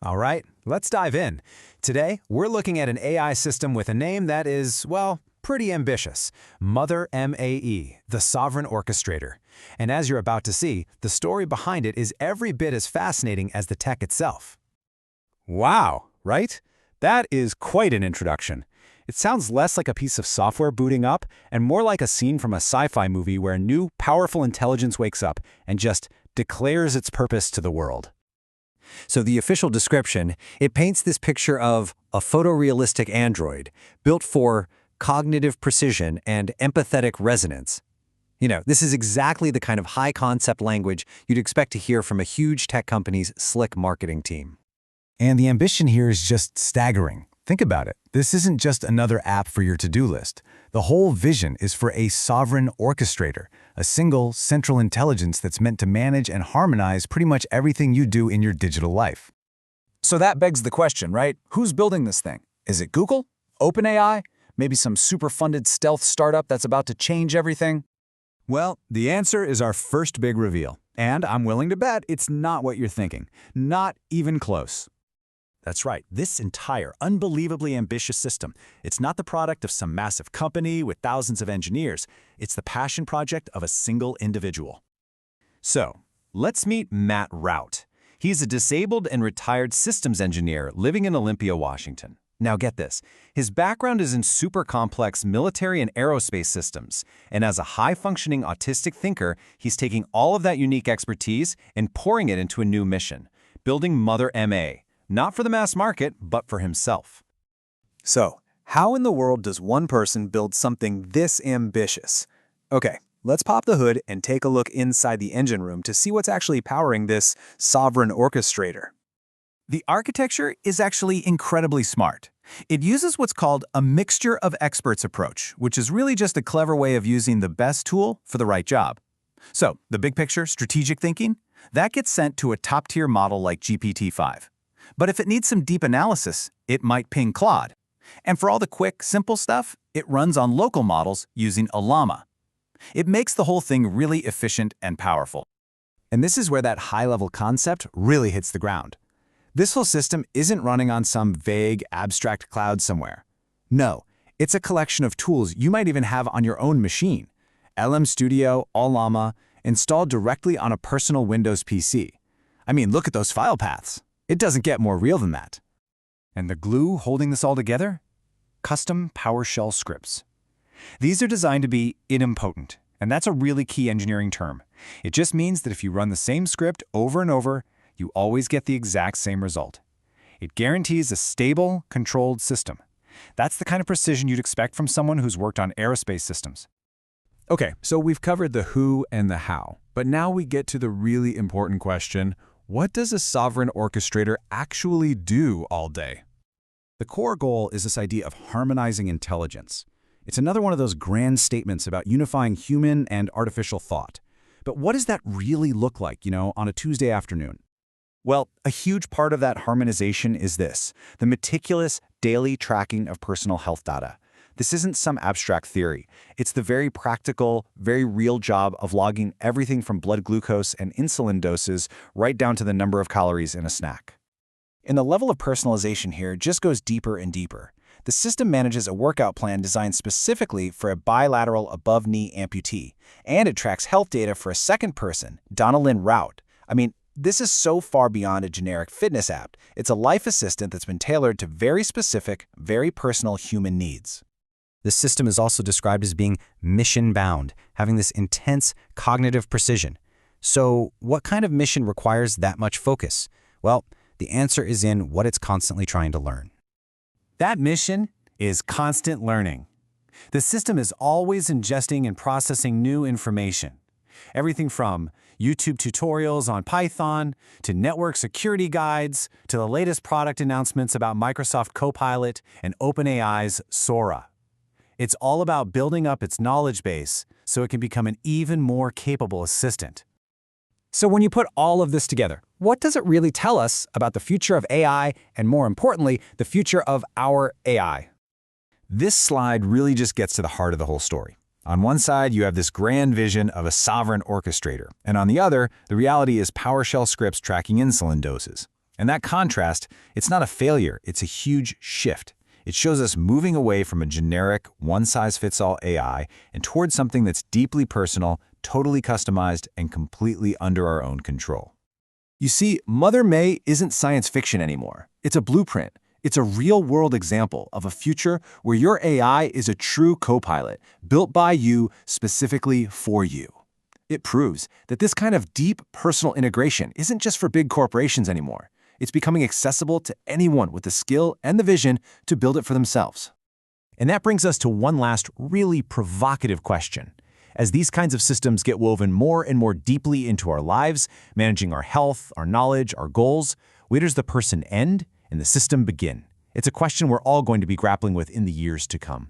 All right, let's dive in. Today, we're looking at an AI system with a name that is, well, pretty ambitious. MotherMAE, the Sovereign Orchestrator. And as you're about to see, the story behind it is every bit as fascinating as the tech itself. Wow, right? That is quite an introduction. It sounds less like a piece of software booting up and more like a scene from a sci-fi movie where a new, powerful intelligence wakes up and just declares its purpose to the world. So the official description, it paints this picture of a photorealistic android built for cognitive precision and empathetic resonance. This is exactly the kind of high-concept language you'd expect to hear from a huge tech company's slick marketing team. And the ambition here is just staggering. Think about it. This isn't just another app for your to-do list. The whole vision is for a sovereign orchestrator, a single, central intelligence that's meant to manage and harmonize pretty much everything you do in your digital life. So that begs the question, right? Who's building this thing? Is it Google? OpenAI? Maybe some super-funded stealth startup that's about to change everything? Well, the answer is our first big reveal. And I'm willing to bet it's not what you're thinking. Not even close. That's right, this entire unbelievably ambitious system, it's not the product of some massive company with thousands of engineers. It's the passion project of a single individual. So, let's meet Matt Rout. He's a disabled and retired systems engineer living in Olympia, Washington. Now get this, his background is in super complex military and aerospace systems, and as a high-functioning autistic thinker, he's taking all of that unique expertise and pouring it into a new mission, building MotherMAE. Not for the mass market, but for himself. So, how in the world does one person build something this ambitious? Okay, let's pop the hood and take a look inside the engine room to see what's actually powering this sovereign orchestrator. The architecture is actually incredibly smart. It uses what's called a mixture of experts approach, which is really just a clever way of using the best tool for the right job. So, the big picture, strategic thinking, that gets sent to a top-tier model like GPT-5. But if it needs some deep analysis, it might ping Claude. And for all the quick, simple stuff, it runs on local models using a llama. It makes the whole thing really efficient and powerful. And this is where that high-level concept really hits the ground. This whole system isn't running on some vague, abstract cloud somewhere. No, it's a collection of tools you might even have on your own machine. LM Studio, all llama, installed directly on a personal Windows PC. I mean, look at those file paths. It doesn't get more real than that. And the glue holding this all together? Custom PowerShell scripts. These are designed to be idempotent, and that's a really key engineering term. It just means that if you run the same script over and over, you always get the exact same result. It guarantees a stable, controlled system. That's the kind of precision you'd expect from someone who's worked on aerospace systems. Okay, so we've covered the who and the how, but now we get to the really important question: what does a sovereign orchestrator actually do all day? The core goal is this idea of harmonizing intelligence. It's another one of those grand statements about unifying human and artificial thought. But what does that really look like, on a Tuesday afternoon? Well, a huge part of that harmonization is this: the meticulous daily tracking of personal health data. This isn't some abstract theory. It's the very practical, very real job of logging everything from blood glucose and insulin doses right down to the number of calories in a snack. And the level of personalization here just goes deeper and deeper. The system manages a workout plan designed specifically for a bilateral above-knee amputee, and it tracks health data for a second person, Donalyn Rout. I mean, this is so far beyond a generic fitness app. It's a life assistant that's been tailored to very specific, very personal human needs. This system is also described as being mission-bound, having this intense cognitive precision. So, what kind of mission requires that much focus? Well, the answer is in what it's constantly trying to learn. That mission is constant learning. The system is always ingesting and processing new information. Everything from YouTube tutorials on Python, to network security guides, to the latest product announcements about Microsoft Copilot and OpenAI's Sora. It's all about building up its knowledge base so it can become an even more capable assistant. So when you put all of this together, what does it really tell us about the future of AI and, more importantly, the future of our AI? This slide really just gets to the heart of the whole story. On one side, you have this grand vision of a sovereign orchestrator, and on the other, the reality is PowerShell scripts tracking insulin doses. And that contrast, it's not a failure, it's a huge shift. It shows us moving away from a generic, one-size-fits-all AI and towards something that's deeply personal, totally customized, and completely under our own control. You see, MotherMAE isn't science fiction anymore. It's a blueprint. It's a real-world example of a future where your AI is a true co-pilot, built by you specifically for you. It proves that this kind of deep personal integration isn't just for big corporations anymore. It's becoming accessible to anyone with the skill and the vision to build it for themselves. And that brings us to one last really provocative question. As these kinds of systems get woven more and more deeply into our lives, managing our health, our knowledge, our goals, where does the person end and the system begin? It's a question we're all going to be grappling with in the years to come.